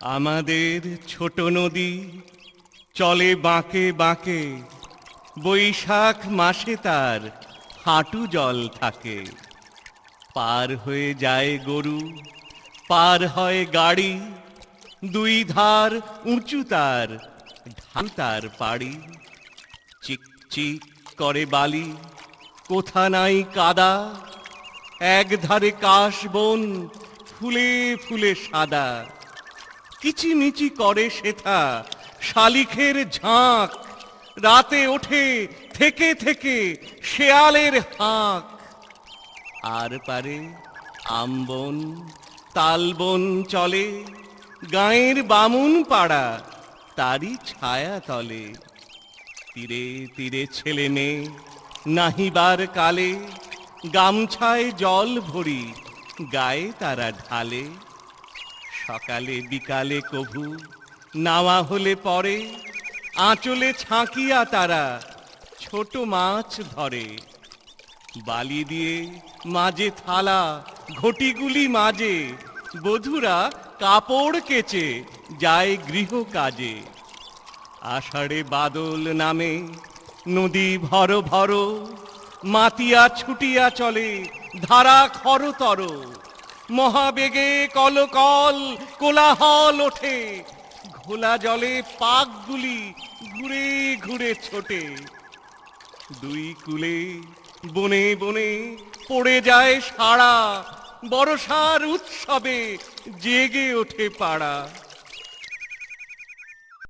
আমাদের ছোট নদী চলে বাঁকে বাঁকে, বৈশাখ মাসে তার হাঁটু জল থাকে। পার হয়ে যায় গরু, পার হয় গাড়ি, দুই ধার উঁচু তার, ঢালু তার পাড়ি। চিক চিক করে বালি, কোথা নাই কাদা, এক ধারে কাশবন ফুলে ফুলে সাদা। কিচিমিচি করে সেথা শালিখের ঝাঁক, রাতে ওঠে থেকে থেকে শেয়ালের হাঁক। আর পারে আমবন তালবন চলে, গাঁয়ের বামুন পাড়া তারই ছায়া তলে। তীরে তীরে ছেলে মেয়ে নাহিবার কালে, গামছায় জল ভরি গায়ে তারা ঢালে। সকালে বিকালে কভু নাওয়া হলে পরে, আঁচলে ছাঁকিয়া তারা ছোট মাছ ধরে। বালি দিয়ে মাঝে থালা ঘটিগুলি মাঝে, বধূরা কাপড় কেচে যায় গৃহ কাজে। আষাঢ়ে বাদল নামে নদী ভর ভর, মাতিয়া ছুটিয়া চলে ধারা খরতর। মহাবেগে কলকল কোলাহল ওঠে, ঘোলা জলে পাকগুলি ঘুরে ঘুরে ছোটে। দুই কূলে বনে বনে পড়ে যায় সাড়া, বর্ষার উৎসবে জেগে ওঠে পাড়া।